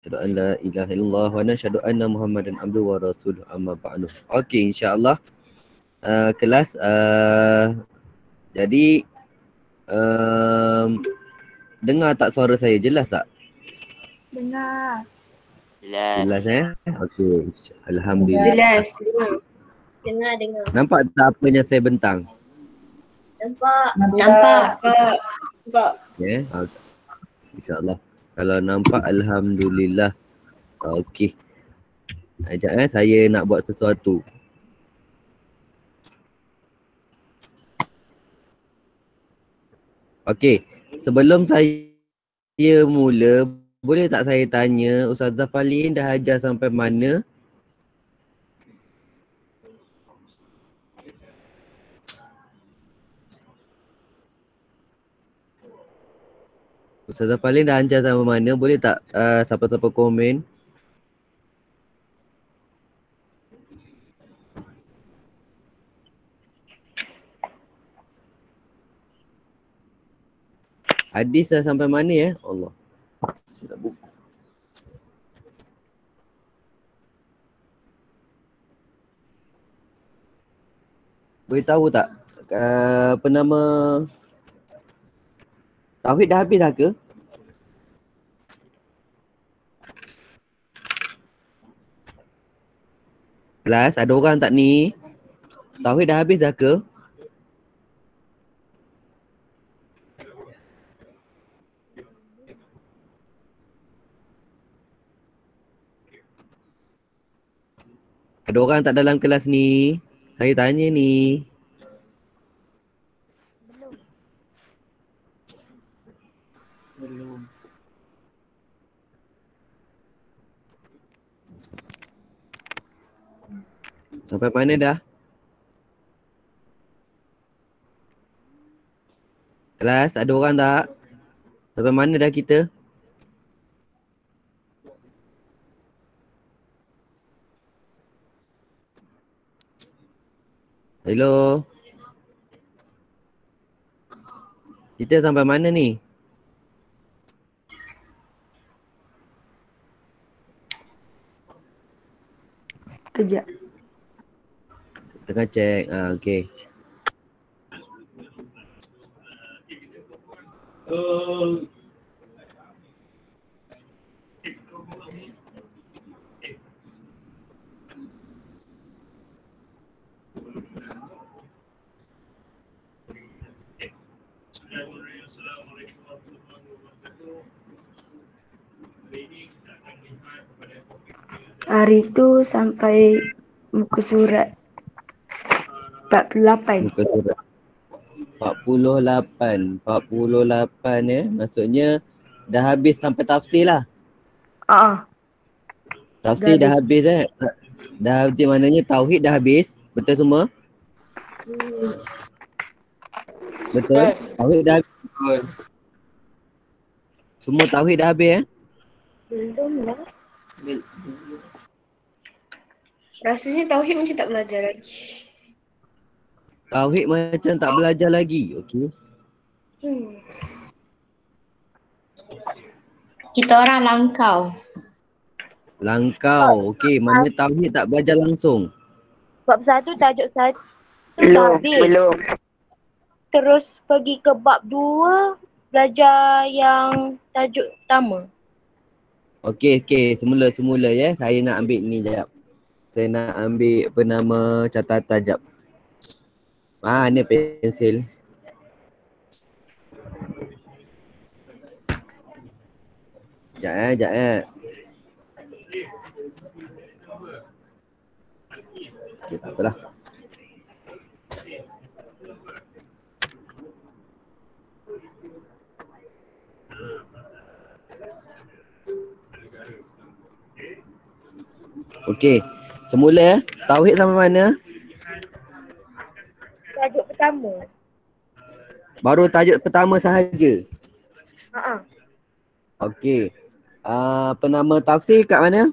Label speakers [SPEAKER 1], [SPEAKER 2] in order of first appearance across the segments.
[SPEAKER 1] Asyhadu an la ilaha illallah wa nasyhadu anna Muhammadan abduhu wa rasuluhu amma ba'du. Okey, insya-Allah kelas jadi dengar tak suara saya jelas tak?
[SPEAKER 2] Dengar.
[SPEAKER 1] Jelas
[SPEAKER 3] Jelas.
[SPEAKER 1] Okey. Alhamdulillah.
[SPEAKER 4] Jelas.
[SPEAKER 2] Dengar.
[SPEAKER 1] Nampak tak apa yang saya bentang?
[SPEAKER 4] Nampak Kak.
[SPEAKER 1] Ya. Okay. Insya-Allah. Kalau nampak alhamdulillah. Okey. Sekejap saya nak buat sesuatu. Okey. Sebelum saya mula, boleh tak saya tanya Ustazah Falin dah ajar sampai mana? Ustazah Falin dah ajar sampai mana? Boleh tak siapa-siapa komen? Hadis dah sampai mana ya? Allah. Sudah buku. Boleh tahu tak apa nama Tauhid dah habis dah ke? Kelas, ada orang tak ni? Tauhid dah habis dah ke? Ada orang tak dalam kelas ni? Saya tanya ni.
[SPEAKER 3] Belum.
[SPEAKER 1] Sampai mana dah? Kelas, ada orang tak? Sampai mana dah kita? Hello? Kita sampai mana ni?
[SPEAKER 2] Kejap.
[SPEAKER 1] Tengah cek. Okey.
[SPEAKER 2] Hari tu sampai muka surat 48.
[SPEAKER 1] Muka surat 48 ya. Maksudnya dah habis sampai tafsir lah. Tafsir dah habis Dah habis, maknanya tauhid dah habis. Betul semua? Betul? Tauhid dah habis.
[SPEAKER 3] Betul.
[SPEAKER 1] Semua tauhid dah habis
[SPEAKER 2] Belum lah.
[SPEAKER 4] Rasanya Tauhid macam tak belajar lagi.
[SPEAKER 1] Tauhid macam tak belajar lagi. Okey.
[SPEAKER 4] Kita orang langkau.
[SPEAKER 1] Langkau. Okey, mana tauhid tak belajar langsung.
[SPEAKER 2] Bab 1 tajuk 1 dah habis.
[SPEAKER 3] Belum.
[SPEAKER 2] Terus pergi ke bab 2 belajar yang tajuk pertama.
[SPEAKER 1] Okey, semula ya. Saya nak ambil ni jap. Saya nak ambil apa nama catatan jap. Ni pensil. Jap. Okay, tak apalah. Okey. Semula ya. Tauhid sampai mana?
[SPEAKER 2] Tajuk pertama.
[SPEAKER 1] Baru tajuk pertama sahaja. Okey. Apa nama tafsir kat mana?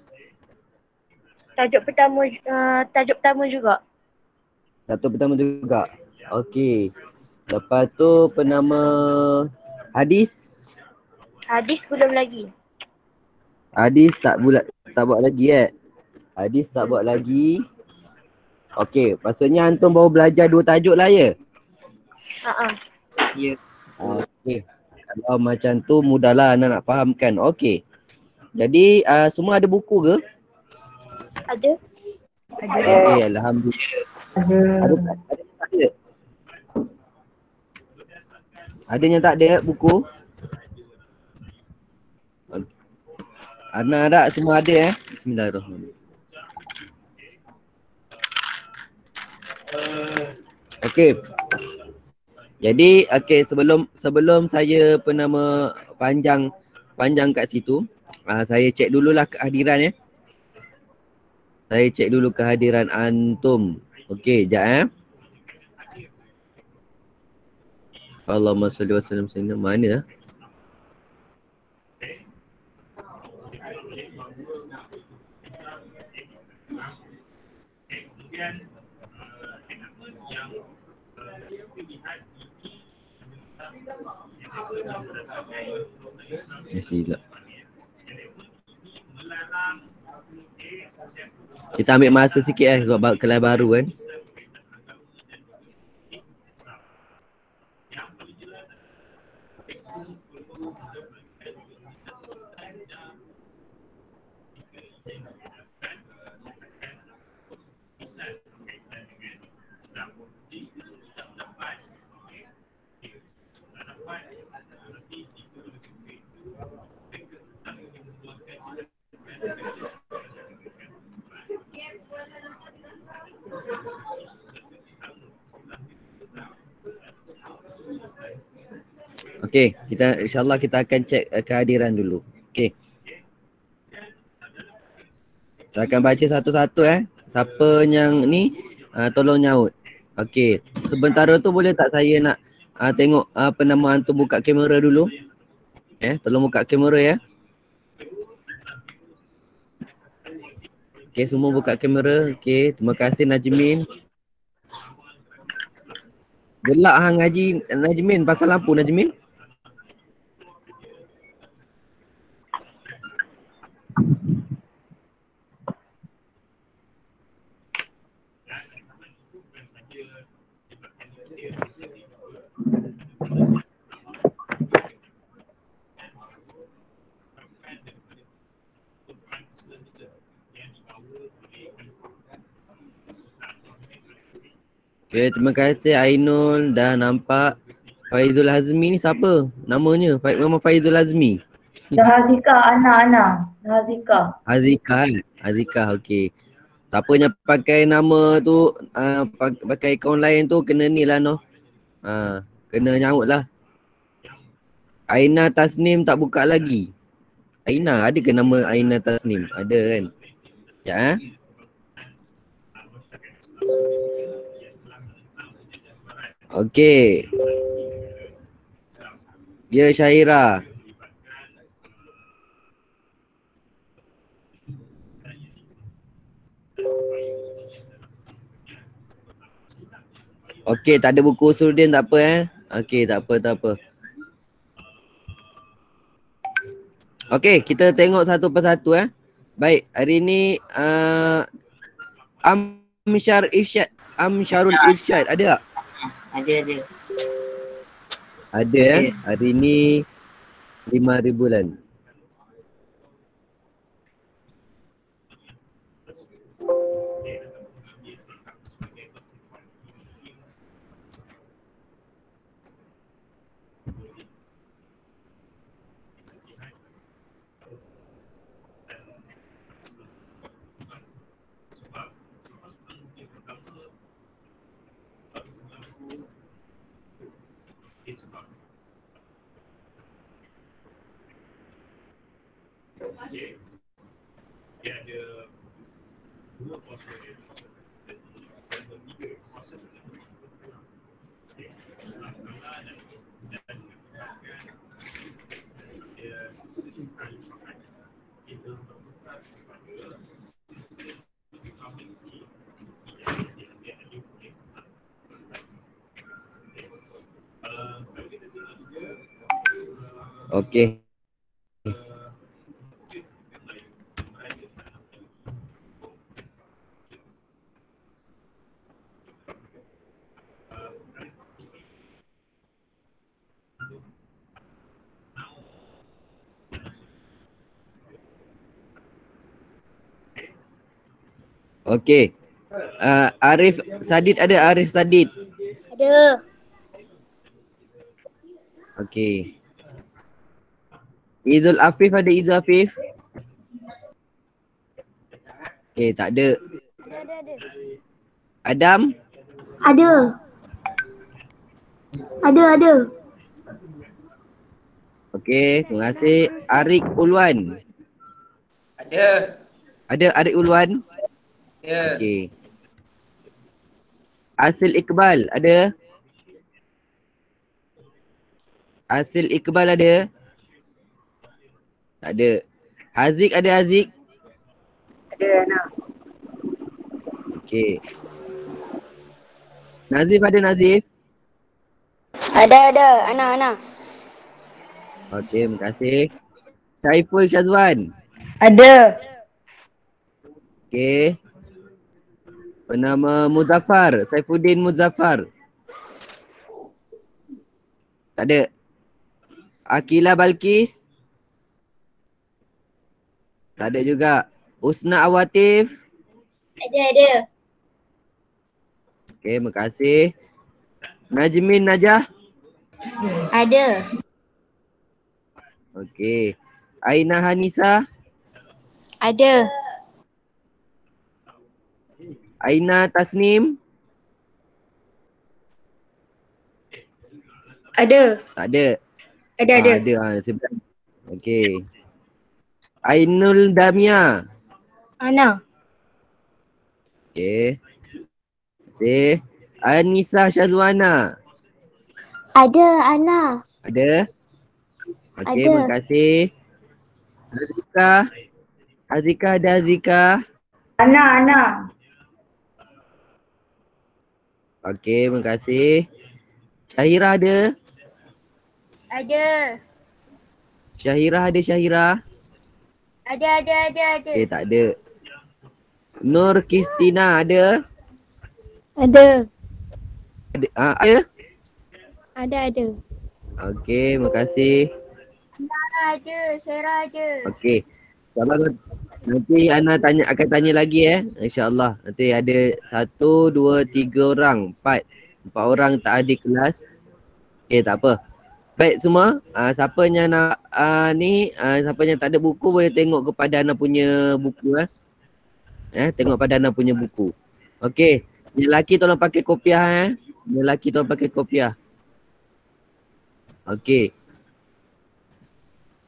[SPEAKER 2] Tajuk pertama juga.
[SPEAKER 1] Tajuk pertama juga. Okey. Lepas tu penama hadis.
[SPEAKER 2] Hadis belum lagi.
[SPEAKER 1] Hadis tak buat lagi Hadis tak buat lagi. Okey, maksudnya antum baru belajar 2 tajuk lah ya?
[SPEAKER 3] Ya.
[SPEAKER 1] Okey. Kalau macam tu mudahlah anak nak fahamkan. Okey. Jadi semua ada buku ke?
[SPEAKER 2] Ada.
[SPEAKER 1] Okey, alhamdulillah. Ada yang tak ada? Ada yang tak ada buku? Anak ada, semua ada Bismillahirrahmanirrahim. Okey. Jadi sebelum saya panjang kat situ, saya cek dululah kehadiran Saya cek dulu kehadiran antum. Okey, jap Allahumma salli wa sallim sayyidina mana? Silap. Kita ambil masa sikit sebab kelas baru kan. Okey, insyaAllah kita akan cek kehadiran dulu. Okey. Saya akan baca satu-satu Siapa yang ni tolong nyaut. Okey. Sementara tu boleh tak saya nak tengok apa nama antum buka kamera dulu? Tolong buka kamera ya. Okey, semua buka kamera. Okey, terima kasih Najmin. Gelak hang ngaji Najmin pasal lampu Najmin. Okay, terima kasih Ainul dah nampak. Faizul Hazmi ni siapa? Namanya memang Faizul Hazmi.
[SPEAKER 5] Hazika, Ana. Hazika.
[SPEAKER 1] Azika, okey. Siapa yang pakai nama tu, pakai akaun lain tu kena ni lah noh. Kena nyaut lah. Aina Tasnim tak buka lagi. Aina, ada ke nama Aina Tasnim? Ada kan? Ya. Okey. Ya Syaira. Okey, tak ada buku usul dia tak apa Okey, tak apa. Okey, kita tengok satu persatu Baik, hari ni Amsyarul Irsyad ada tak?
[SPEAKER 3] Ada.
[SPEAKER 1] Ada Hari ni 5,000 bulan. Okey. Okey. Arif Sadid ada? Arif Sadid.
[SPEAKER 2] Ada.
[SPEAKER 1] Okey. Izul Afif ada? Izul Afif? Okey, tak ada.
[SPEAKER 2] Ada.
[SPEAKER 1] Adam?
[SPEAKER 2] Ada. Ada.
[SPEAKER 1] Okey, terima kasih. Arik Ulwan.
[SPEAKER 3] Ada.
[SPEAKER 1] Ada Arik Ulwan?
[SPEAKER 3] Ya.
[SPEAKER 1] Okey. Asil Iqbal ada? Asil Iqbal ada? Tak ada. Haziq ada? Haziq?
[SPEAKER 5] Ada Ana.
[SPEAKER 1] Okey. Nazif ada? Nazif?
[SPEAKER 2] Ada. Ana.
[SPEAKER 1] Okey, terima kasih. Saiful Syazwan.
[SPEAKER 5] Ada.
[SPEAKER 1] Okey. Bernama Muzaffar. Saifuddin Muzaffar. Tak ada. Akila Balkis. Tak ada juga. Usna Awatif.
[SPEAKER 2] Ada.
[SPEAKER 1] Okey, terima kasih. Najmin Najah.
[SPEAKER 4] Ada.
[SPEAKER 1] Okey. Aina Hanisa.
[SPEAKER 4] Ada.
[SPEAKER 1] Aina Tasnim.
[SPEAKER 4] Ada.
[SPEAKER 1] Tak ada.
[SPEAKER 4] Ada.
[SPEAKER 1] Ada. Sebelah. Okey. Ainul Damia.
[SPEAKER 2] Ana.
[SPEAKER 1] Okey. Terima kasih. Anissa Syazwana.
[SPEAKER 2] Ada. Ana.
[SPEAKER 1] Ada? Okey,
[SPEAKER 2] Ada.
[SPEAKER 1] terima kasih. Azika ada? Azika?
[SPEAKER 5] Ana.
[SPEAKER 1] Okey, terima kasih. Syahira ada?
[SPEAKER 2] Ada.
[SPEAKER 1] Syahira ada? Syahira?
[SPEAKER 2] Ada.
[SPEAKER 1] Okey, tak ada. Nur Kristina ada?
[SPEAKER 2] Ada.
[SPEAKER 1] Ada?
[SPEAKER 2] Ada.
[SPEAKER 1] Okey, terima kasih.
[SPEAKER 2] Ada. Sarah ada.
[SPEAKER 1] Okey. Sabar, nanti Ana akan tanya lagi InsyaAllah. Nanti ada 1, 2, 3 orang. 4 orang tak ada kelas. Okey, tak apa. Baik semua, siapa yang nak siapa yang tak ada buku boleh tengok kepada Ana punya buku tengok pada Ana punya buku. Okey, yang lelaki tolong pakai kopiah Yang lelaki tolong pakai kopiah. Okey.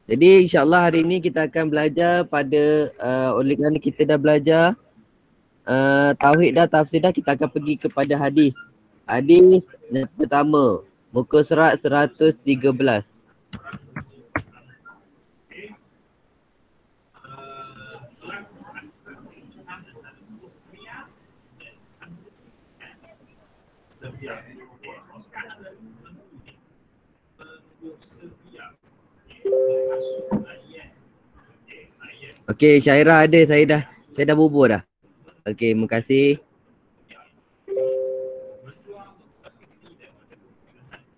[SPEAKER 1] Jadi insyaAllah hari ini kita akan belajar pada oleh kerana kita dah belajar tauhid dah, tafsir dah, kita akan pergi kepada hadis. Hadis yang pertama, muka surat 113. Okey, Syairah ada, saya dah bubur dah. Okey, terima kasih.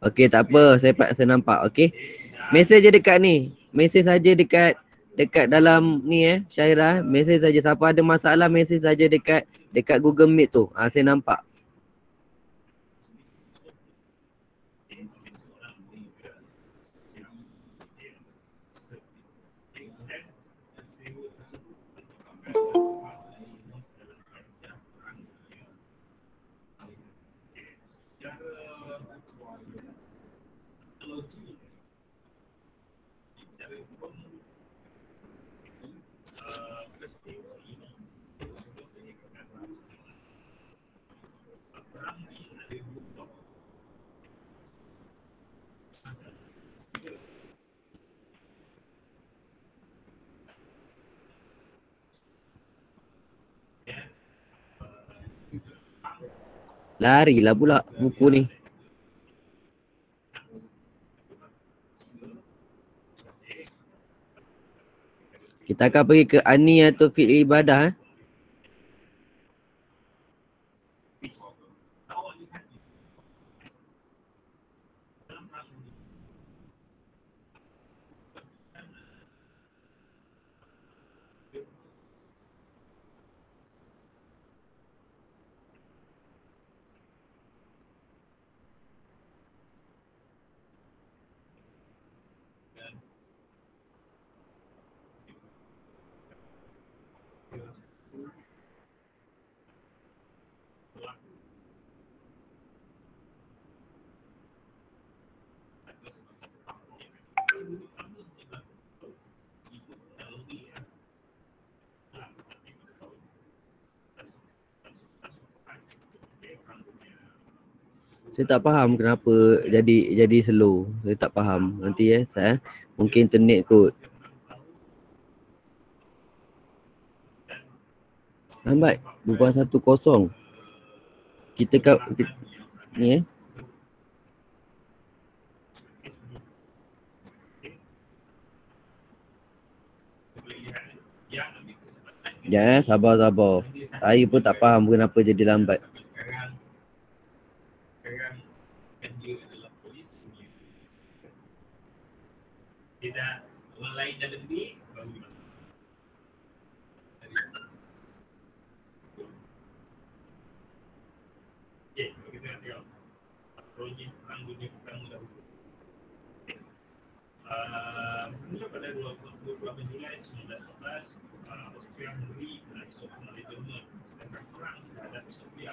[SPEAKER 1] Okey, tak apa, saya nampak. Okey. Mesej je dekat ni. Mesej saja dekat dalam ni Syairah. Mesej saja, siapa ada masalah mesej saja dekat Google Meet tu. Saya nampak. Larilah pula buku ni. Kita akan pergi ke ani atau fi'il ibadah. Saya tak faham kenapa jadi slow. Saya tak faham. Nanti saya mungkin internet kot. Lambat. 2-1-0. Kita ni Ya, sabar. Saya pun tak faham kenapa jadi lambat.
[SPEAKER 6] Mula pada 28 Julai 1914, Austria Hungary telah disokong oleh Jerman sedangkan perang terhadap Serbia.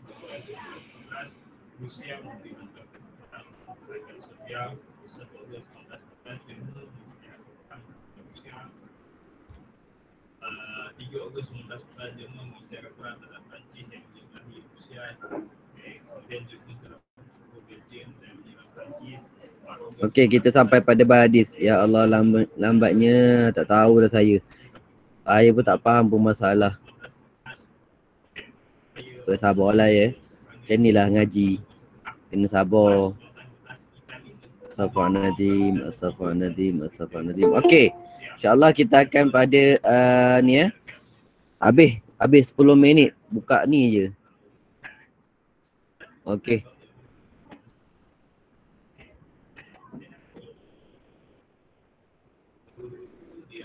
[SPEAKER 6] Pada 1914, Rusia memberi bantuan perang kepada Serbia. 1 Ogos 1914, Jerman menyediakan perang kepada Rusia. 3 Ogos 1914, Jerman menyediakan perang terhadap Perancis yang menjelahi Rusia. Kemudian Jerman telah mencukup Belgium dan menyerang Perancis.
[SPEAKER 1] Okey, kita sampai pada hadis. Ya Allah, lambatnya tak tahu dah saya. Saya pun tak faham pun masalah. Sabarlah ya. Macam ni lah ngaji. Kena sabar. Astaghfirullahaladzim. Okey. InsyaAllah kita akan pada ni ya. Habis 10 minit. Buka ni je. Okey.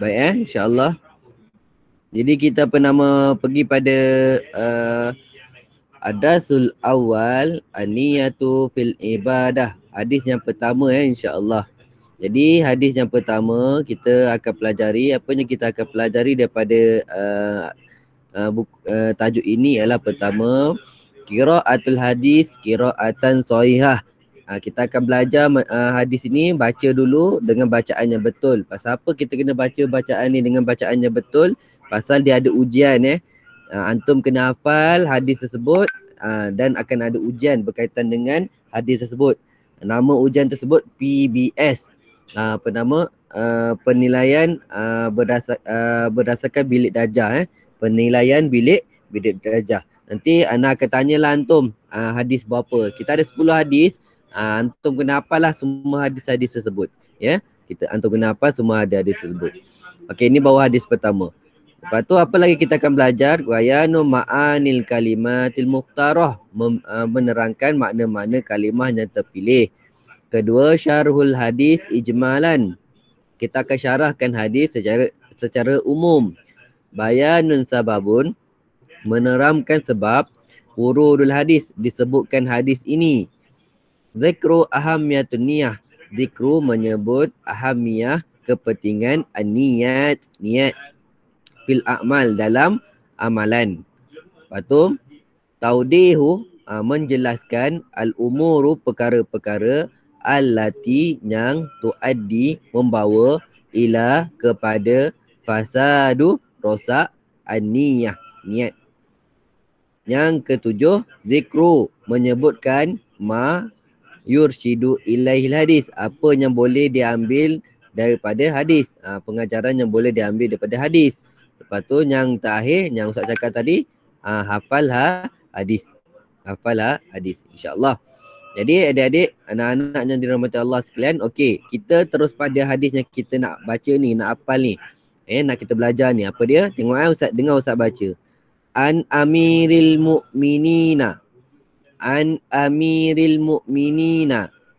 [SPEAKER 1] Baik insyaAllah. Jadi kita pernah pergi pada Adasul Awal Aniyatu fil Ibadah. Hadis yang pertama insyaAllah. Jadi hadis yang pertama kita akan pelajari, apa yang kita akan pelajari daripada tajuk ini ialah pertama, qiraatul hadis qiraatan sahihah. Kita akan belajar hadis ini, baca dulu dengan bacaan yang betul. Pasal apa kita kena baca bacaan ni dengan bacaan yang betul? Pasal dia ada ujian antum kena hafal hadis tersebut dan akan ada ujian berkaitan dengan hadis tersebut. Nama ujian tersebut PBS. Penilaian berdasarkan bilik darjah. Penilaian bilik darjah. Nanti anak akan tanyalah antum hadis berapa. Kita ada 10 hadis. Antum kena hafal lah semua hadis-hadis tersebut. Ya, antum kena hafal semua hadis tersebut. Okey, ini bawah hadis pertama. Lepas tu apa lagi kita akan belajar? Bayanu ma'anil kalimatil mukhtarah, menerangkan makna-makna kalimah yang terpilih. Kedua, syarhul hadis ijmalan. Kita akan syarahkan hadis secara umum. Bayanun sababun, menerangkan sebab. Wurudul hadis, disebutkan hadis ini. Zikru ahamiyatun niyah. Zikru menyebut ahamiyah, kepentingan niat fil a'mal, dalam amalan. Lepas tu taudihu, menjelaskan al-umuru, perkara-perkara allati yang tuaddi, membawa ila, kepada fasadu, rosak an-niyah, niat. Yang ketujuh, zikru menyebutkan ma yurshidu ilaihil hadis, apa yang boleh diambil daripada hadis, pengajaran yang boleh diambil daripada hadis. Lepas tu yang terakhir yang Ustaz cakap tadi, hafal hadis. Hafal hadis insya-Allah. Jadi adik-adik, anak-anak yang dirahmati Allah sekalian, okey, kita terus pada hadis yang kita nak baca ni, nak hafal ni. Nak kita belajar ni, apa dia? Tengok Ustaz, dengar Ustaz baca. An Amiril Mu'minina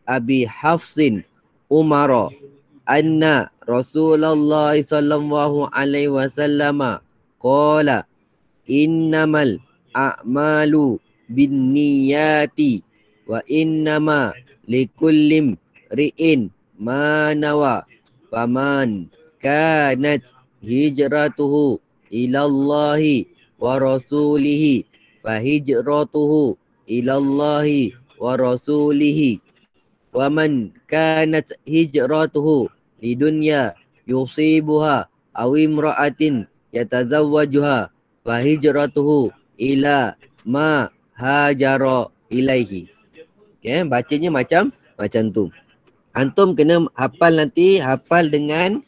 [SPEAKER 1] Abi Hafsin Umara anna Rasulullah sallallahu alaihi wasallam qala innamal a'malu binniyati wa innama likulli ri'in ma nawa faman kanat hijratuhu ilallahi wa rasulihi fa hijratuhu ilallahi wa rasulihi wa man kanat hijratuhu lidunya yusibuha aw imra'atin yatazawwajuha fa hijratuhu ila ma hajara ilaihi. Okay, bacanya macam tu. Antum kena hafal nanti, hafal dengan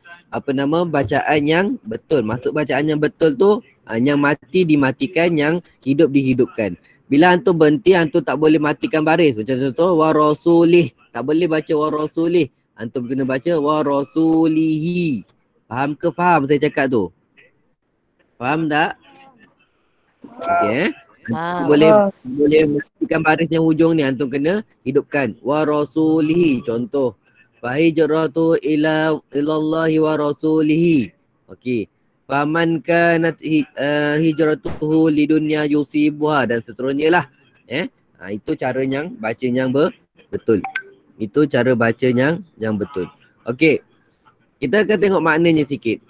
[SPEAKER 1] bacaan yang betul. Maksud bacaan yang betul tu yang mati dimatikan, yang hidup dihidupkan. Bila antum berhenti, antum tak boleh matikan baris. Macam contoh wa rasulih. Tak boleh baca wa rasulih. Antum kena baca wa rasulihi. Faham ke faham saya cakap tu? Faham tak? Okey. Boleh matikan baris yang hujung ni, antum kena hidupkan wa rasulihi. Contoh fahijratu ila ilallahi wa rasulihi. Okey. Faman kanat hijratuhu lidunya yusibuha dan seterusnya lah. Itu cara yang baca yang betul. Itu cara baca yang betul. Okey. Kita akan tengok maknanya sikit.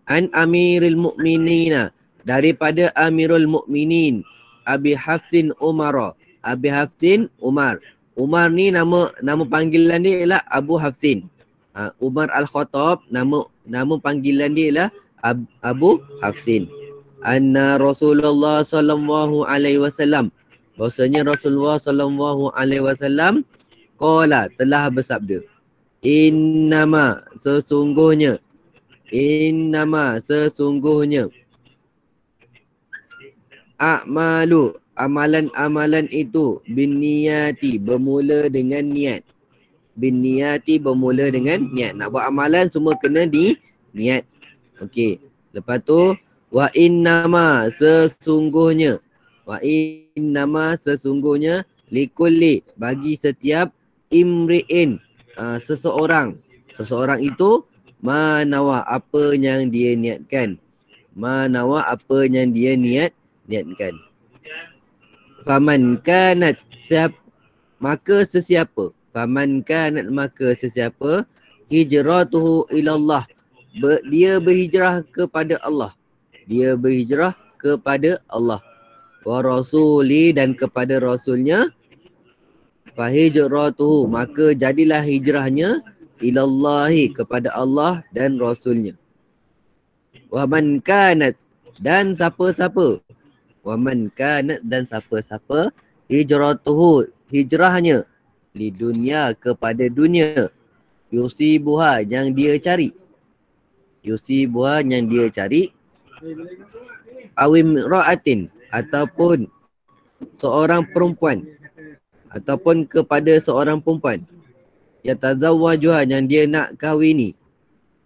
[SPEAKER 1] An Amiril Mu'minina, daripada Amirul Mukminin Abi Hafsin Umar. Abi Hafsin Umar. Umar ni nama panggilan dia ialah Abu Hafsin. Umar Al-Khattab, nama panggilan dia ialah Abu Hafsin. Anna Rasulullah sallallahu alaihi wasallam, bahwasanya Rasulullah sallallahu alaihi wasallam qala, telah bersabda, innama sesungguhnya a'malu, amalan-amalan itu binniyati, bermula dengan niat. Binniyati, bermula dengan niat. Nak buat amalan semua kena di niat. Okey. Lepas tu wa innama, sesungguhnya likulli, bagi setiap imri'in, seseorang itu manawa, apa yang dia niatkan. Manawa, apa yang dia niatkan. Faman kanat, maka sesiapa. Faman kanat, maka sesiapa. Hijratuhu ilallah, dia berhijrah kepada Allah. Dia berhijrah kepada Allah. Wa rasuli, dan kepada rasulnya. Fahijratuhu, maka jadilah hijrahnya ilallahi, kepada Allah dan rasulnya. Wa man kanat, dan siapa-siapa. Wa man kanat, dan siapa-siapa. Hijratuhu, hijrahnya. Li dunia, kepada dunia. Yusibuha, yang dia cari. Yusibuha, yang dia cari. Awim ra'atin, ataupun seorang perempuan. Ataupun kepada seorang perempuan. Yatazawwajuha, yang dia nak kahwini.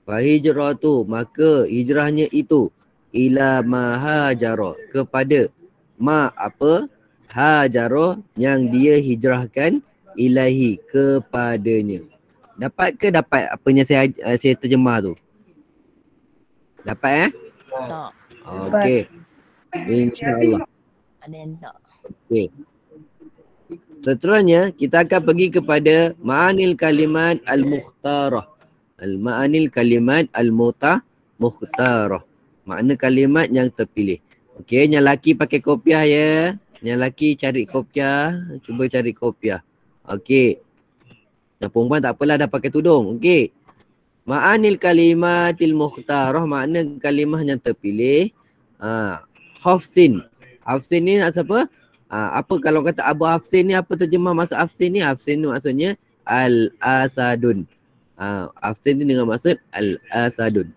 [SPEAKER 1] Fahijratu, maka hijrahnya itu. Ila ma hajara, kepada ma apa. Hajara, yang dia hijrahkan. Ilahi, kepadanya. Dapat ke dapat apanya saya terjemah tu? Dapat
[SPEAKER 7] Tak.
[SPEAKER 1] Okey. InsyaAllah.
[SPEAKER 7] Ada yang tak.
[SPEAKER 1] Okey. Seterusnya kita akan pergi kepada ma'anil kalimat al-mukhtarah. Al-ma'anil kalimat al-mukhtarah. Makna kalimat yang terpilih. Okey, yang lelaki pakai kopiah ya. Yang lelaki cari kopiah, cuba cari kopiah. Okey. Yang perempuan tak apalah, dah pakai tudung. Okey. Ma'anil kalimatil mukhtarah, makna kalimah yang terpilih. Hafsin. Hafsin ni apa? Apa kalau kata Abu Hafsin ni, apa terjemah maksud Hafsin ni? Hafsin ni maksudnya Al-Asadun. Hafsin ni dengan maksud Al-Asadun.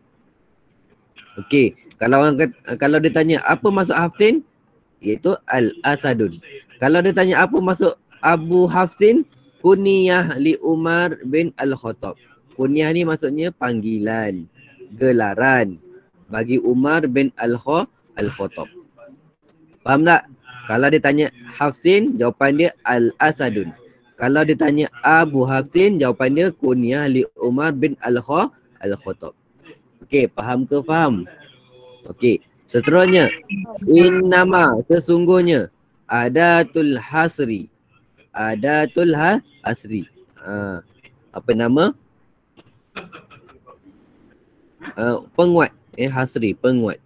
[SPEAKER 1] Okey, kalau dia tanya apa maksud Hafsin, iaitu Al-Asadun. Kalau dia tanya apa maksud Abu Hafsin, kunyah li Umar bin Al-Khattab. Kunyah ni maksudnya panggilan, gelaran bagi Umar bin Al-Khattab. Faham tak? Kalau dia tanya Hafsin, jawapan dia Al-Asadun. Kalau dia tanya Abu Hafsin, jawapan dia kunyah li Umar bin Al-Khattab. Okey, faham ke faham? Okey, seterusnya innama, sesungguhnya, adatul hasri. Adatul hasri. Apa nama? Penguat. Hasri, penguat.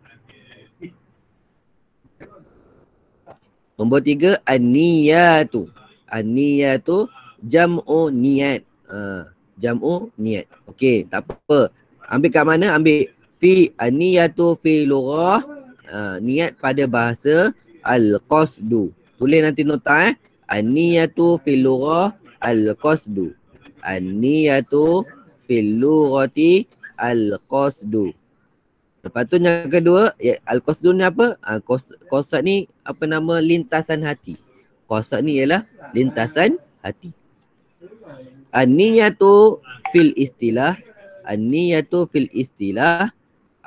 [SPEAKER 1] Nombor 3, an-niyatu. An-niyatu jam'u niat. Jam'u niat. Okey, tak apa. Ambil kat mana? Ambil fi an-niyatu fi lughah. Niat pada bahasa al-qasdu. Tulis nanti nota An-niyatu fil lughah al-qasdu. An-niyatu fil lughati al-qasdu. Lepas tu yang kedua, ya, al-qasdu ni apa? Qasad ni apa nama lintasan hati. Qasad ni ialah lintasan hati. An-niyatu fil istilah. An-niyatu fil istilah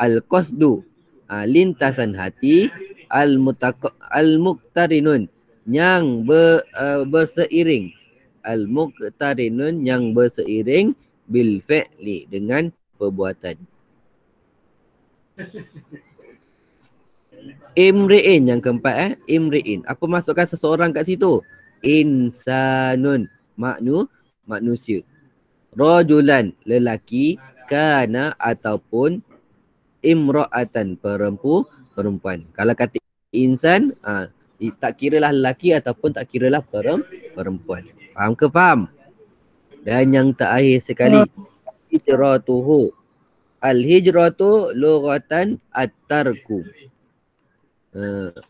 [SPEAKER 1] al-qasdu. Lintasan hati al-muqtarinun yang berseiring. Al-muqtarinun yang berseiring bil fi'li dengan perbuatan. Imri'in yang keempat Imri'in. Apa masukkan seseorang kat situ? Insanun, manusia. Rajulan, lelaki. Kana ataupun imra'atan, perempuan. Kalau kata insan, tak kiralah lelaki ataupun tak kiralah perempuan. Faham ke faham? Dan yang terakhir sekali, hijratuhu. Al-hijratu lughatan at-tarku.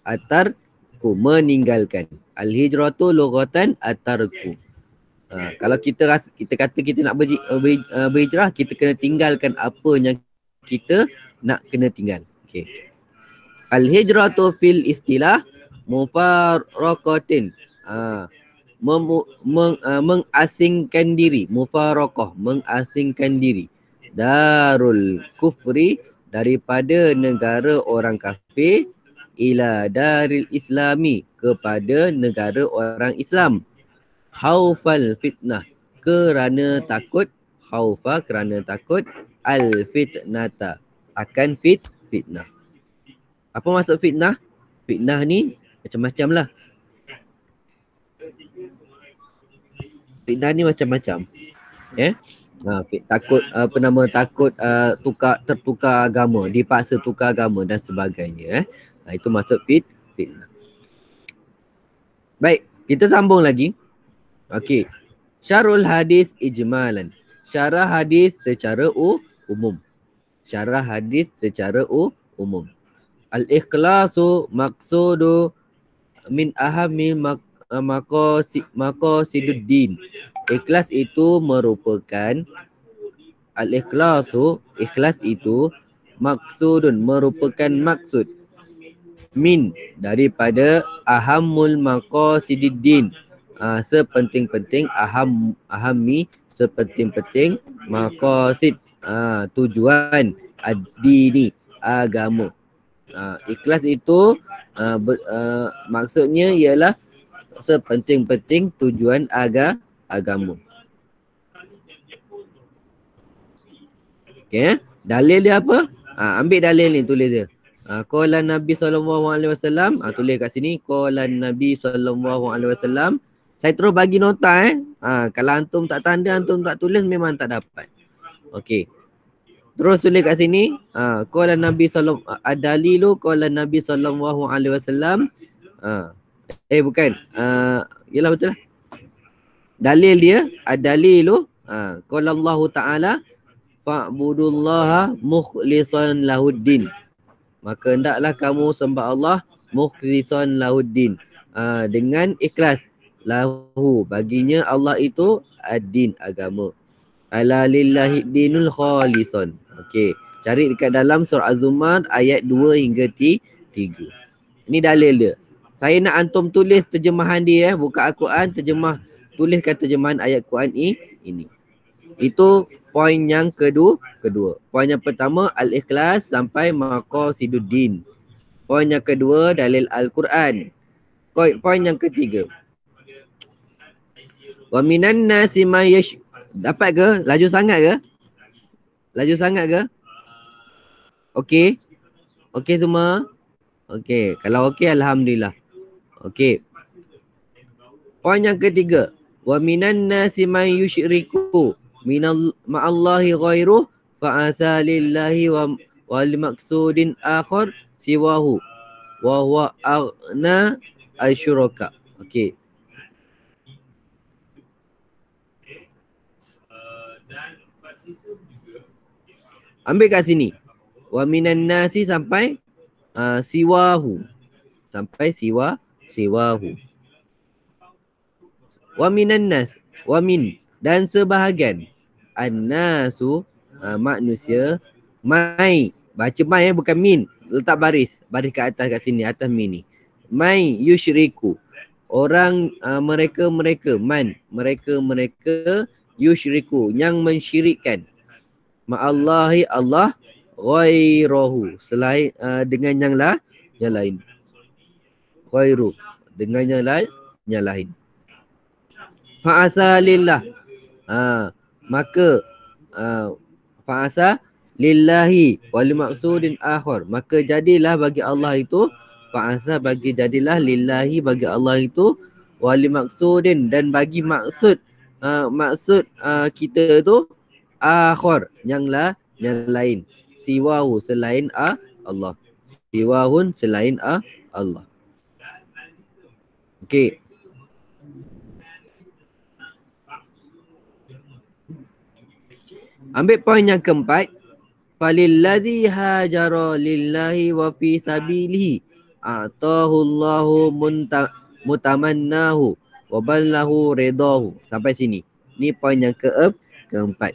[SPEAKER 1] At-tarku, meninggalkan. Al-hijratu lughatan at-tarku. Kalau kita kata kita nak berhijrah, kita kena tinggalkan apa yang kita nak kena tinggal. Okay. Al-hijratu fil istilah mufaraqatin. Mengasingkan diri. Mufaraqah, mengasingkan diri. Darul kufri, daripada negara orang kafir, ila daril islami, kepada negara orang Islam. Khaufal fitnah, kerana takut. Khaufa, kerana takut. Al fitnata, akan fitnah. Apa maksud fitnah? Fitnah ni macam-macam lah. Fitnah ni macam-macam. Takut takut tertukar agama, dipaksa tukar agama dan sebagainya. Itu maksud fitnah. Baik, kita sambung lagi. Okey. Syarul hadis ijmalan. Syarah hadis secara umum. Syarah hadis secara umum. Al-ikhlasu maqsudu min ahammi maqasiduddin. Ikhlas itu merupakan al-ikhlasu, ikhlas itu maksudun, merupakan maksud min, daripada ahammul maqasididdin, sepenting-penting ahammi, sepenting-penting maqasid, tujuan ad-dini, agama. Ikhlas itu maksudnya ialah sepenting-penting tujuan agama. Okay, dalil dia apa? Ambil dalil ni, tulis dia. Qala Nabi SAW, tulis kat sini. Qala Nabi SAW. Saya terus bagi nota kalau antum tak tanda, antum tak tulis, memang tak dapat. Okey. Terus tulis kat sini. Qala Nabi ad-dalilu qala Nabi SAW. Bukan. Yalah betul lah. Dalil dia, ad-dalilu qala Allah Ta'ala fa'budullaha mukhlishan lahuddin. Maka hendaklah kamu sembah Allah mukhlishan lahuddin, dengan ikhlas, lahu, baginya Allah itu, ad-din, agama. Ala lillahi dinul khalisan. Okey, cari dekat dalam surah Az-Zumar ayat 2 hingga 3. Ini dalil dia. Saya nak antum tulis terjemahan dia, buka Al-Quran, tuliskan terjemahan ayat Quran ini. Itu poin yang kedua. Poin yang pertama al-ikhlas sampai maqasiduddin. Poin yang kedua dalil Al-Quran. Poin yang ketiga. Wa minan nasi may dapat ke? Laju sangat ke? Okey. Okey semua? Okey. Kalau okey, alhamdulillah. Okey. Poin yang ketiga. Wa minan nasi may yusyriku ma'allahi ghairuh fa'asa lillahi wa limaksudin akhar siwahu wa huwa aghna asyuraka. Okey. Ambil kat sini. Wa minan nasi sampai siwahu. Sampai siwahu. Wa minan nas, wa min, dan sebahagian. An-nasu, manusia. Mai, baca mai bukan min. Letak baris ke atas kat sini, atas min ni. Mai yusyriku, orang mereka man, mereka yusyriku, yang mensyirikkan ma'allahi Allah ghairahu, selain dengan yang lain. Ghairu, dengan yang lain. Fa'asa lillah, maka fa'asa lillahi wal maksudin akhar, maka jadilah bagi Allah itu, fa'asa bagi jadilah lillahi bagi Allah itu, wal maksudin, dan bagi maksud kita tu, akhar, yang lain, siwahu, selain Allah, siwahun, selain Allah. Okey. Ambil poin yang keempat. Falilladzi hajara lillahi wa fi sabilihi atahu Allahu mutamannahu wa ballahu ridahu. Sampai sini. Ni poin yang keempat.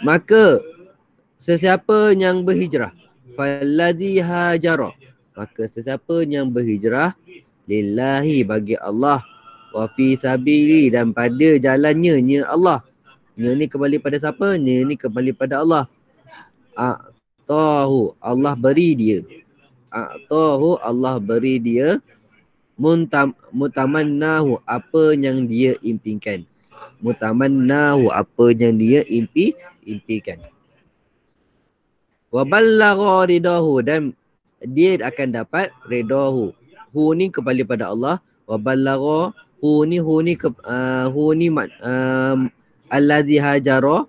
[SPEAKER 1] Maka sesiapa yang berhijrah, falladzi hajara, maka sesiapa yang berhijrah lillahi bagi Allah, wa fi sabili, dan pada jalannya nya Allah. Nya ni kembali pada siapa? Nya ni kembali pada Allah. A'tahu, Allah beri dia. A'tahu, Allah beri dia. Mutamannahu, apa yang dia impikan. Mutamannahu, apa yang dia impikan. Wa ballagha ridahu, dan dia akan dapat ridahu. Hu ni kembali pada Allah. Wa ballagha, hu ni allazi hajara.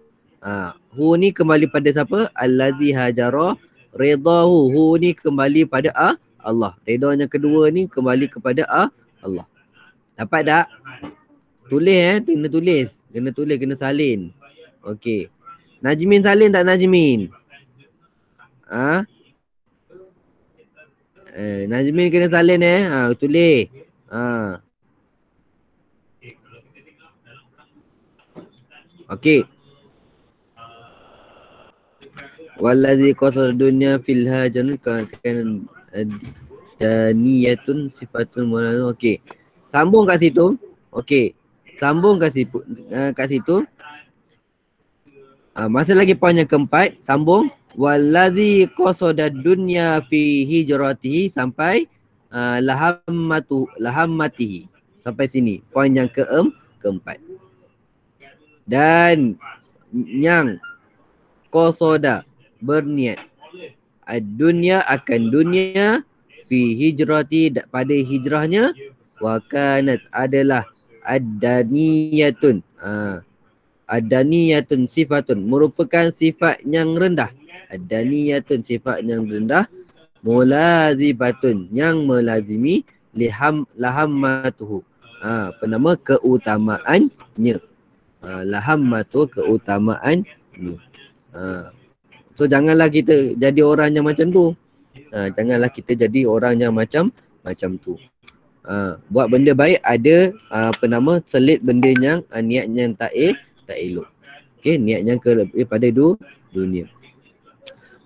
[SPEAKER 1] Hu ni kembali pada siapa? Allazi hajara. Ridahu, hu ni kembali pada Allah. Ridha yang kedua ni kembali kepada Allah. Dapat tak? Tulis Kena tulis, kena salin. Okey. Najmin salin tak Najmin? Najmin kena salin tulis. Okey. Wallazi qasar dunya fil hajan kan daniyatun sifatun mulana. Okey. Sambung kat situ. Okey. Sambung kat situ. Masih lagi poin yang keempat. Sambung. Wallazi qasada dunya fi hijratihi sampai lahammatihi. Sampai sini. Poin yang keempat. Dan yang qasada, berniat, ad-dunya, akan dunia, fi hijrati, pada hijrahnya, wa kanat, adalah, ad-daniyatun, ad-daniyatun sifatun, merupakan sifat yang rendah. Ad-daniyatun, sifat yang rendah. Mulazibatun, yang melazimi, lahammatuhu, penama keutamaannya. Lahammatu, keutamaannya. So janganlah kita jadi orang yang macam tu. Janganlah kita jadi orang yang macam tu. Buat benda baik ada selit benda yang niat yang tak elok. Okey, niat yang pada dunia.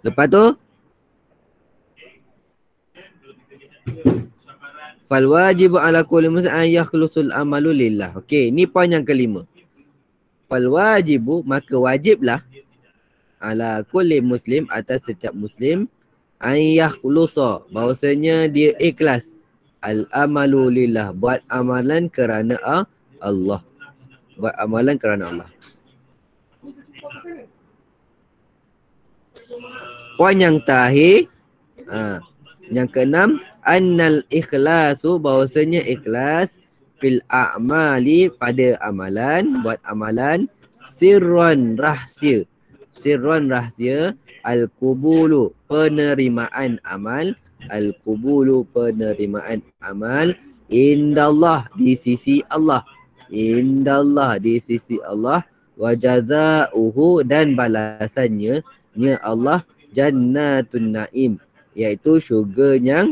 [SPEAKER 1] Lepas tu fal wajibu ala kulli muslim an yakhlusul amalu lillah. Okey, ni poin yang kelima. Fal wajibu, maka wajiblah, ala kulli muslim, atas setiap muslim, an yakhlusa, bahawasanya dia ikhlas, al amalu lillah, buat amalan kerana Allah. Buat amalan kerana Allah. Poin yang terakhir, yang keenam, annal ikhlasu, bahawasanya ikhlas, fil a'mali, pada amalan, buat amalan, sirran, rahsia, al-qubulu, penerimaan amal, al-qubulu, penerimaan amal, indallah, di sisi Allah, indallah, di sisi Allah, wa jazauhu, dan balasannya, nya Allah, jannatun naim, iaitu syurga yang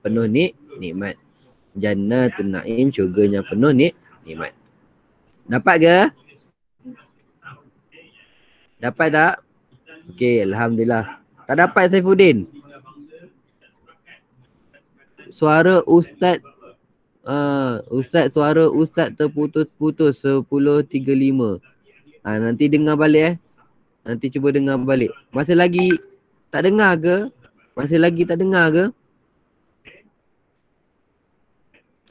[SPEAKER 1] penuh nikmat. Jannatun Naim, syurganya penuh nikmat. Dapat ke? Dapat tak? Okey, alhamdulillah. Tak dapat Saifuddin? Suara Ustaz suara Ustaz terputus-putus 10.35. Nanti dengar balik Nanti cuba dengar balik. Masih lagi tak dengar ke? Masih lagi tak dengar ke?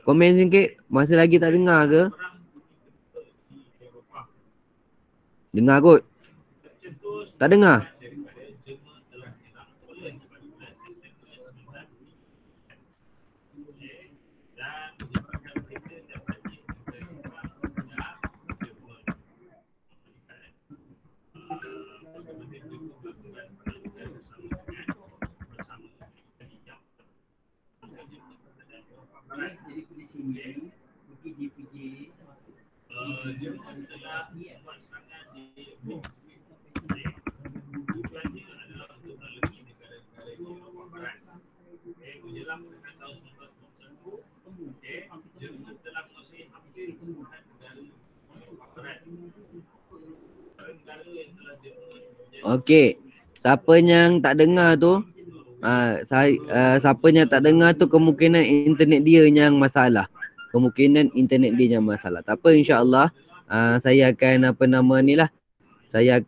[SPEAKER 1] Komen sikit. Masih lagi tak dengar ke? Dengar kot. Tak dengar? Okey. Siapa yang tak dengar tu, siapa yang tak dengar tu kemungkinan internet dia yang masalah. Kemungkinan internet dia yang masalah. Tak apa, insya-Allah saya akan saya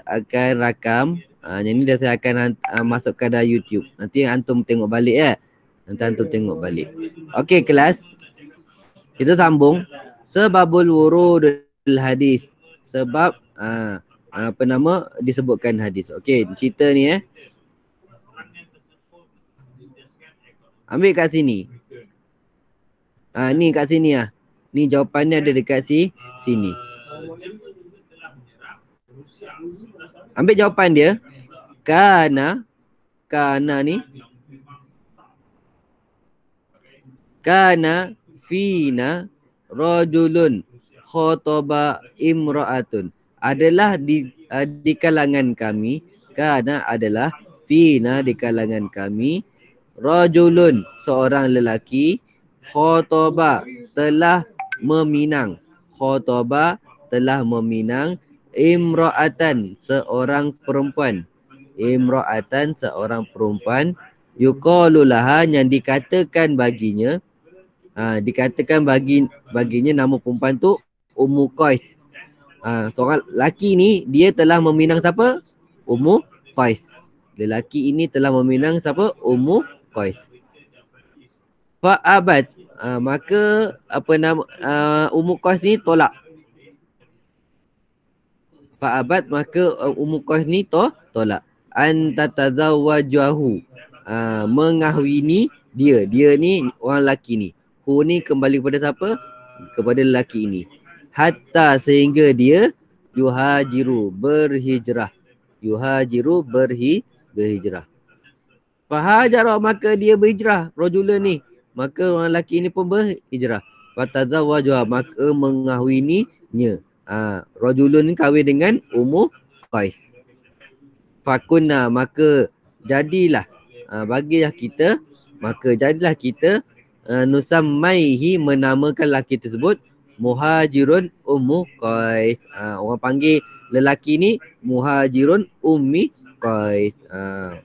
[SPEAKER 1] akan rakam. Yang ni dah saya akan masukkan dalam YouTube. Nanti antum tengok balik Okey kelas. Kita sambung. Sebabul wurudul hadis. Sebab disebutkan hadis. Okey, cerita ni ambil kat sini. Ni kat sini Ni jawapannya ada dekat sini. Ambil jawapan dia. Kana ni. Kana fina rajulun khotaba imra'atun. Adalah di kalangan kami. Kana adalah fina di kalangan kami. Rajulun seorang lelaki. Khotaba telah meminang. Khotaba telah meminang. Imra'atan seorang perempuan. Imra'atan seorang perempuan. Yuqalu laha yang dikatakan baginya. Dikatakan baginya nama perempuan tu Ummu Qais. Seorang lelaki ni dia telah meminang siapa? Ummu Qais. Lelaki ini telah meminang siapa? Ummu Qais. Fa'abat. Maka Ummu Qais ni tolak. Fa'abat maka Ummu Qais ni tolak. Antatazawwajahu. Mengahwini dia. Dia ni orang lelaki ni. Hu ni kembali kepada siapa? Kepada lelaki ini. Hatta sehingga dia yuhajiru berhijrah. Yuhajiru berhijrah. Fahajara maka dia berhijrah. Rajulun ni. Maka orang lelaki ini pun berhijrah. Fatazawwajaha maka mengahwininya. Rajulun ni kahwin dengan Ummu Qais. Fakunna maka jadilah. Bagilah kita. Maka jadilah kita. Nusammaihi menamakan lelaki tersebut Muhajirun Ummu Qais. Orang panggil lelaki ni Muhajirun Ummi Qais.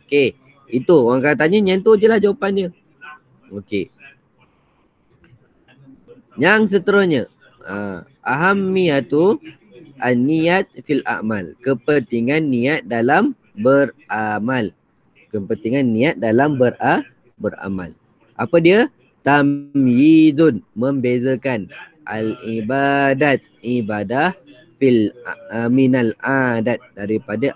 [SPEAKER 1] Okey. Itu orang katanya yang tu je lah jawapannya. Okey. Yang seterusnya. Ahammiyatu an-niyat fil a'mal. Kepentingan niat dalam beramal. Kepentingan niat dalam beramal. Apa dia? Tamyizun, membezakan al-ibadat, ibadah fil minal adat, daripada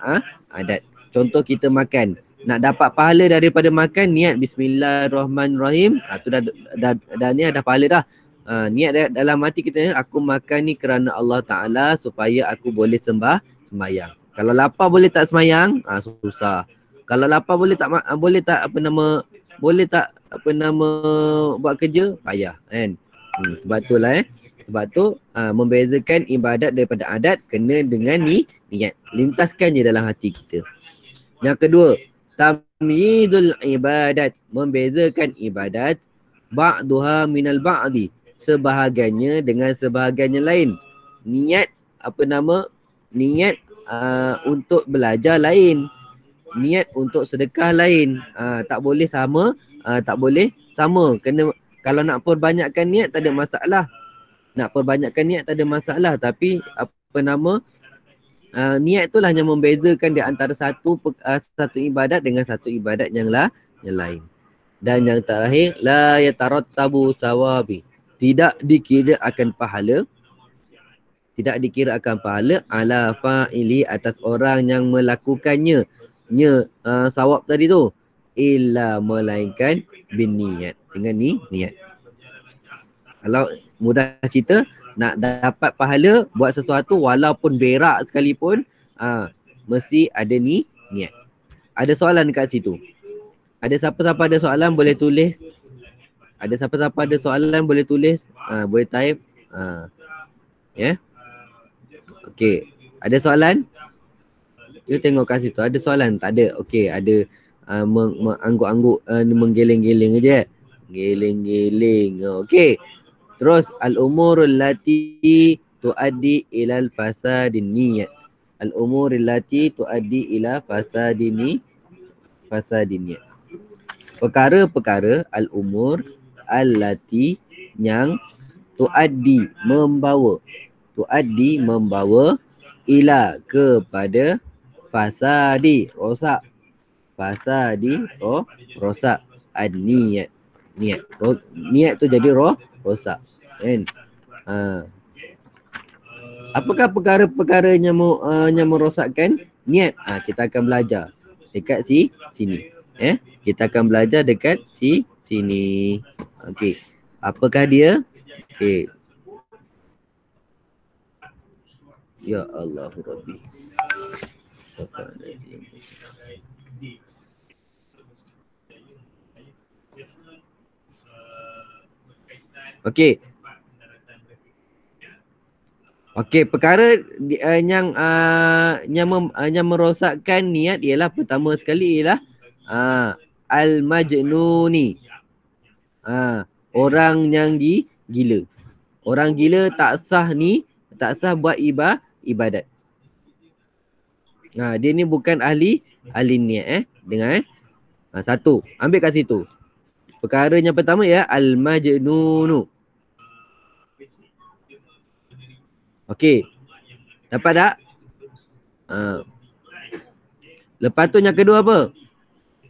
[SPEAKER 1] adat. Contoh kita makan, nak dapat pahala daripada makan, niat bismillahirrahmanirrahim. Tu dah ni ada pahala dah. Niat dalam hati kita, aku makan ni kerana Allah Ta'ala supaya aku boleh sembahyang. Kalau lapar boleh tak sembahyang? Susah. Kalau lapar boleh tak buat kerja? Payah kan. Sebab tu Sebab tu membezakan ibadat daripada adat kena dengan niat. Lintaskan je dalam hati kita. Yang kedua, tamyizul ibadat, membezakan ibadat, ba'duha minal ba'di, sebahagiannya dengan sebahagiannya lain. Niat niat untuk belajar lain, niat untuk sedekah lain. Tak boleh sama, kena, kalau nak perbanyakkan niat tak ada masalah. Tapi niat itulah yang membezakan di antara satu ibadat dengan satu ibadat yang lain. Dan yang terakhir, la yatarattabu sawabi, tidak dikira akan pahala ala fa'ili, atas orang yang melakukannya, sawab tadi tu, illa melainkan bin niat, dengan niat. Kalau mudah cerita, nak dapat pahala buat sesuatu walaupun berak sekalipun, mesti ada niat. Ada soalan dekat situ? Ada siapa-siapa ada soalan boleh tulis. Boleh type. Ya. Okey. Ada soalan? You tengok kat situ. Ada soalan? Tak ada. Okey, ada mengangguk-angguk, menggeleng-geleng je. Geleng-geleng. Okey. Terus al-umurul lati tuaddi ilal fasadin niyat. Al-umurul lati tuaddi ila fasadin niyat. Perkara-perkara al-umur allati yang tuaddi membawa ila kepada fasadi rosak an-niyat. Niat tu jadi rosak kan. Apakah perkara-perkara yang merosakkan niat? Kita akan belajar dekat sini. Kita akan belajar dekat sini. Okey. Apakah dia? Okey. Ya Allah Rabbi. Okey. Okey, perkara yang merosakkan niat ialah, pertama sekali ialah al-majnuni. Orang yang gila. Orang gila tak sah buat ibadat. Dia ni bukan ahli niat dengar satu, ambil kat situ. Perkara yang pertama ya al-majnunu. Okey. Dapat tak? Lepas tu yang kedua apa?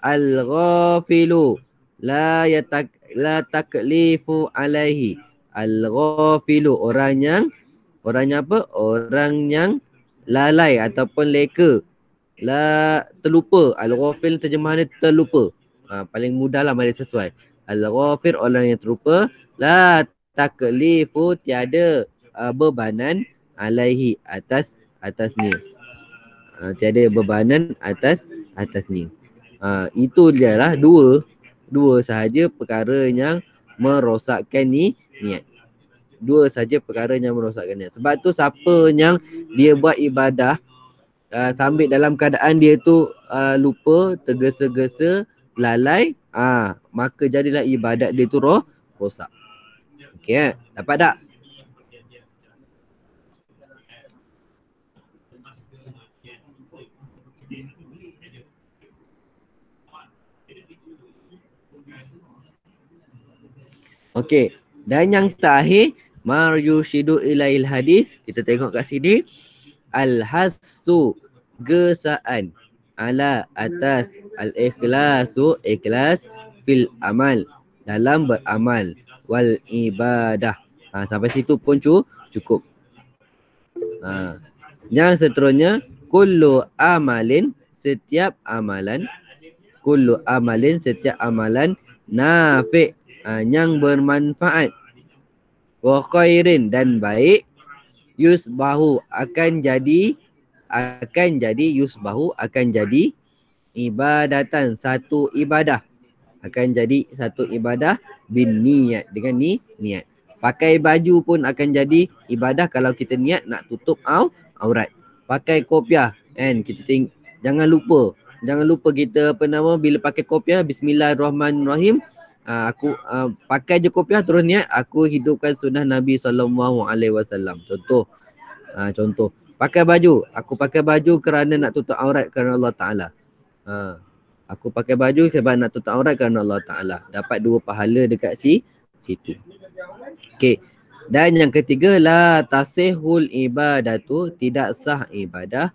[SPEAKER 1] Al-ghafilu la taklifu alaihi. Al-ghafilu, orang yang apa? Orang yang lalai ataupun leka. Terlupa. Al-ghafil terjemahan dia terlupa. Paling mudah lah, mari sesuai. Al-ghafir, orang yang terlupa. La taklifu, tiada bebanan alaihi, atasnya. Tiada bebanan atasnya. Itu je lah dua sahaja perkara yang merosakkan niat. Dua sahaja perkara yang merosakkan niat. Sebab tu siapa yang dia buat ibadah sambil dalam keadaan dia tu lupa, tergesa-gesa, lalai, maka jadilah ibadat dia tu rosak. Okey, dapat tak? Okey, dan yang terakhir maryushidu ilail hadis, kita tengok kat sini, al-hasu, gesaan, ala, atas, al-ikhlasu, ikhlas, fil amal, dalam beramal, wal ibadah. Sampai situ pun cukup. Yang seterusnya, kullu amalin, setiap amalan, nafi', yang bermanfaat, wa khairin, dan baik, yusbahu, akan jadi ibadatan, satu ibadah, bin niat, dengan niat. Pakai baju pun akan jadi ibadah kalau kita niat nak tutup aurat. Pakai kopiah kan, kita jangan lupa jangan lupa kita bila pakai kopiah bismillahirrahmanirrahim. Aku pakai je kopiah terus niat aku hidupkan sunnah Nabi SAW. Contoh pakai baju, aku pakai baju kerana nak tutup aurat kerana Allah Taala. Aku pakai baju sebab nak tutup aurat kerana Allah Taala. Dapat 2 pahala dekat situ. Okey. Dan yang ketiga, la tasihul ibadatu, tidak sah ibadah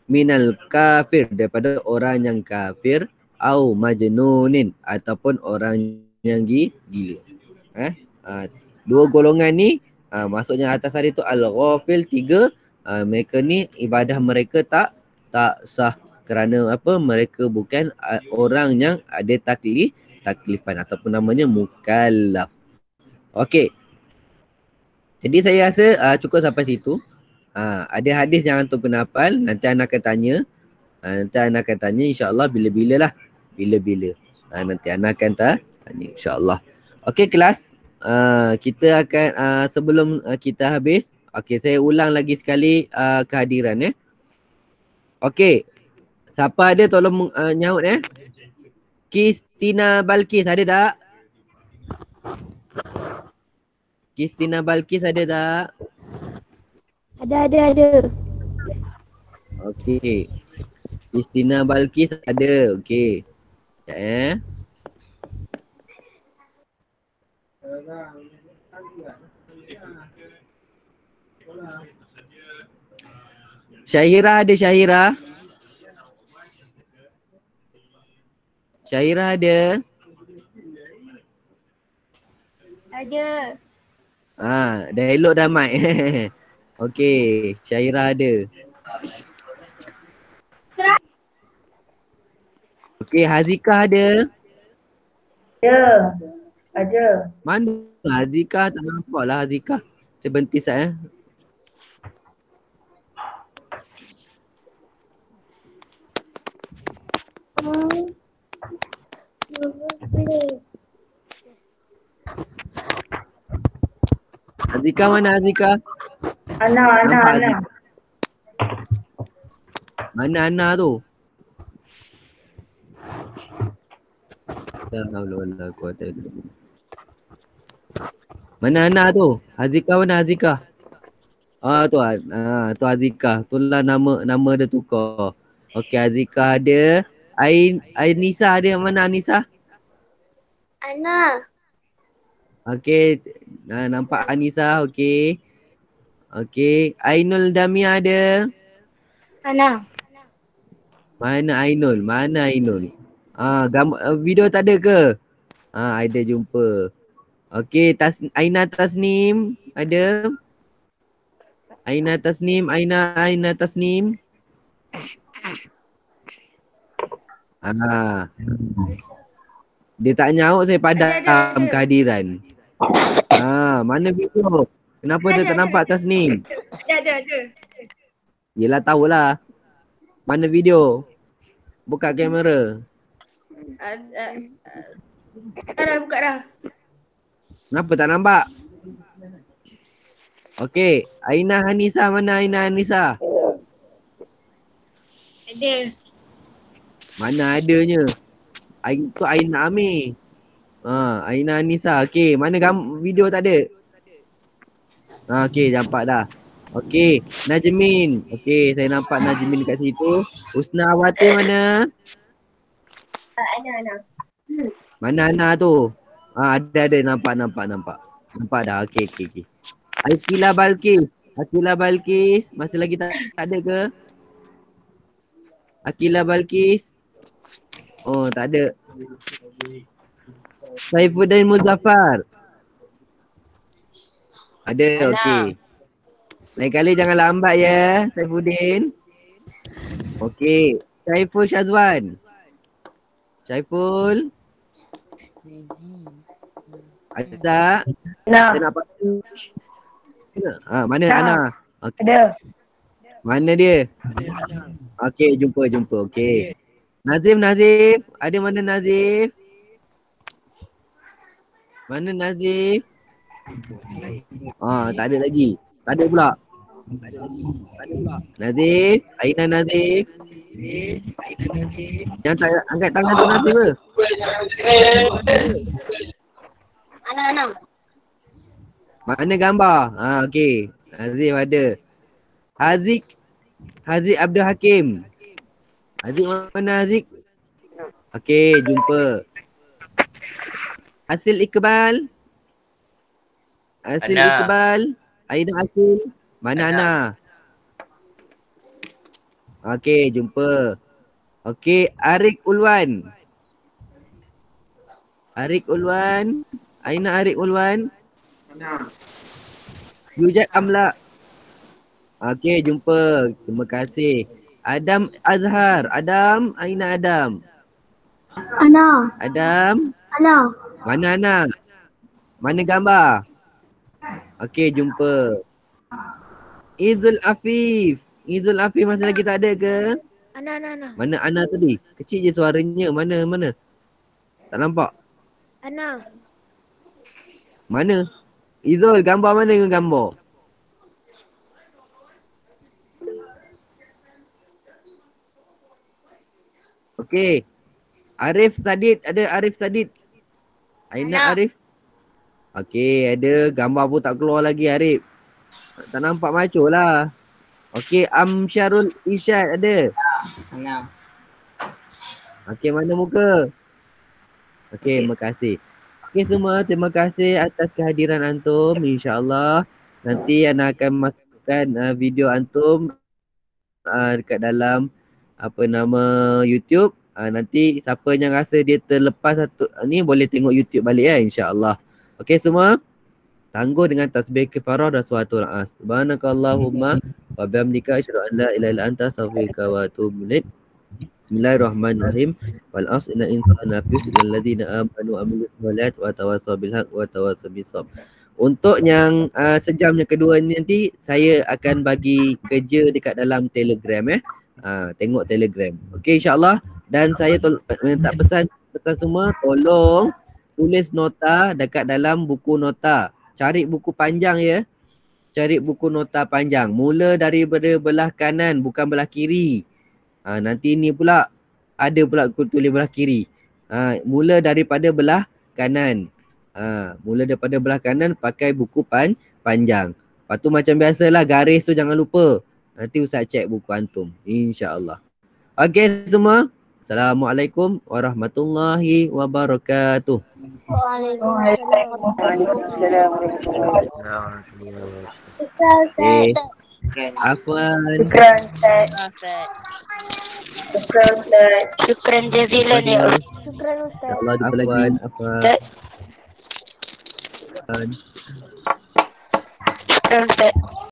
[SPEAKER 1] minal kafir, daripada orang yang kafir, au majnunin, ataupun orang yang gila. 2 golongan ni maksudnya atas hari tu al-ghafil 3, mereka ni ibadah mereka tak sah kerana apa? Mereka bukan orang yang ada taklifan ataupun namanya mukallaf. Okey. Jadi saya rasa cukup sampai situ. Ada hadis yang antum kena hafal. Nanti anak akan tanya. InsyaAllah bila-bila lah. Bila-bila. Nanti anak akan tanya insyaAllah. Okey kelas. Kita akan sebelum kita habis. Okey, saya ulang lagi sekali kehadiran Okey. Siapa ada tolong nyaut Kristina Balkis ada tak? Kristina Balkis ada tak?
[SPEAKER 4] Ada.
[SPEAKER 1] Okey. Kristina Balkis ada. Okey. Sekejap Syahira ada Syahira? Syahira ada?
[SPEAKER 2] Ada.
[SPEAKER 1] Dah elok dah mic. Okey, Syahira ada. Okey, Hazika ada?
[SPEAKER 5] Ada.
[SPEAKER 1] Mana Hazika? Tak nampak lah Hazika. Saya berhenti sat Hazika mana Hazika?
[SPEAKER 5] Ana.
[SPEAKER 1] Mana Ana tu? Mana Ana tu? Hazika mana Hazika? Tu Hazika. Itulah nama dia tukar. Okey, Hazika ada. Nisa ada. Mana Nisa?
[SPEAKER 2] Ana.
[SPEAKER 1] Okey, nampak Anisa. Okey. Ainul Damia ada.
[SPEAKER 2] Ana.
[SPEAKER 1] Mana Ainul? Video tak ada ke? Ada jumpa. Okey, Aina Tasnim ada. Aina Tasnim. Dia tak nyaut, saya padam kehadiran. Mana video? Kenapa dia tak nampak Tasnim?
[SPEAKER 4] Ada.
[SPEAKER 1] Yelah tahulah. Mana video? Buka kamera.
[SPEAKER 4] Buka dah.
[SPEAKER 1] Kenapa tak nampak? Okey, Aina Hanisa mana Aina Hanisa?
[SPEAKER 4] Ada.
[SPEAKER 1] Mana adanya? Itu Aina Amir. Aina Hanisa. Okey, mana video tak ada? Okey, nampak dah. Okey, Najmin. Okey, saya nampak Najmin kat situ. Husna Awati mana?
[SPEAKER 2] Ana.
[SPEAKER 1] Mana Ana tu? Ada nampak. Nampak dah. Okey. Akila Balkis. Masih lagi tak ada ke? Akila Balkis. Oh, tak ada. Saifuddin Muzaffar. Ada, okey. Lain kali jangan lambat ya, Saifuddin. Okey. Saiful Syazwan. Saiful. Ada tak?
[SPEAKER 5] Ana.
[SPEAKER 1] Kita nak pakai. Mana Ana? Okay.
[SPEAKER 5] Ada.
[SPEAKER 1] Mana dia? Okey, jumpa. Okey. Nazif. Ada mana Nazif? Mana Nazif? Tak ada lagi. Tak ada pula. Nazif, Aina Nazif. Yang tak angkat tangan tu nanti apa?
[SPEAKER 2] Ana.
[SPEAKER 1] Mana gambar? Okey. Hazif ada. Haziq Abdul Hakim. Haziq mana Haziq? Okey, jumpa. Asil Iqbal. Aina Asil. Mana Ana? Okey, jumpa. Okey, Arik Ulwan. Aina Arik Ulwan. Yujat Amla. Okey, jumpa. Terima kasih. Adam Azhar. Aina Adam.
[SPEAKER 2] Ana.
[SPEAKER 1] Adam.
[SPEAKER 2] Ana.
[SPEAKER 1] Mana Ana? Mana gambar? Okey, jumpa. Izul Afif masih lagi tak ada ke?
[SPEAKER 2] Ana.
[SPEAKER 1] Mana Ana tadi? Kecil je suaranya. Mana? Tak nampak.
[SPEAKER 2] Ana.
[SPEAKER 1] Mana? Izul, gambar mana dengan gambar? Okey. Arif Sadid. Aina Arif. Okey, ada gambar pun tak keluar lagi Arif. Tak nampak maco lah. Okey, Amsyarul Isyad ada. Okey, mana muka? Okey, terima kasih. Okey semua, terima kasih atas kehadiran antum. InsyaAllah nanti Ana akan masukkan video antum dekat dalam YouTube. Nanti siapa yang rasa dia terlepas satu ni boleh tengok YouTube balik insya-Allah. Okey semua. Tangguh dengan tasbih kifarah dan suratul as. Subhanakallahumma wa bihamdika asyhadu an la ilaha illa anta astaghfiruka wa atubu ilaik. Bismillahirrahmanirrahim. Wal asr inna insana lafi khusr illal ladzina amanu wa amilus solihat wa tawassaw bil haqq wa tawassaw bis sabr. Untuk yang sejam yang kedua ni nanti saya akan bagi kerja dekat dalam Telegram tengok Telegram. Okey insya-Allah, dan saya minta pesan semua tolong tulis nota dekat dalam buku nota. Cari buku panjang Cari buku nota panjang. Mula daripada belah kanan bukan belah kiri. Nanti ni pula ada pula aku tulis belah kiri. Mula daripada belah kanan. Mula daripada belah kanan pakai buku panjang. Lepas tu macam biasalah garis tu jangan lupa. Nanti Ustaz cek buku antum. InsyaAllah. Okey semua. Assalamualaikum warahmatullahi wabarakatuh.
[SPEAKER 2] Waalaikumsalam.
[SPEAKER 1] Okay. Afwan.
[SPEAKER 2] Syukran jazilan ya. Syukran Ustaz.
[SPEAKER 1] Allah jumpa lagi. Afwan.
[SPEAKER 2] Syukran Ustaz.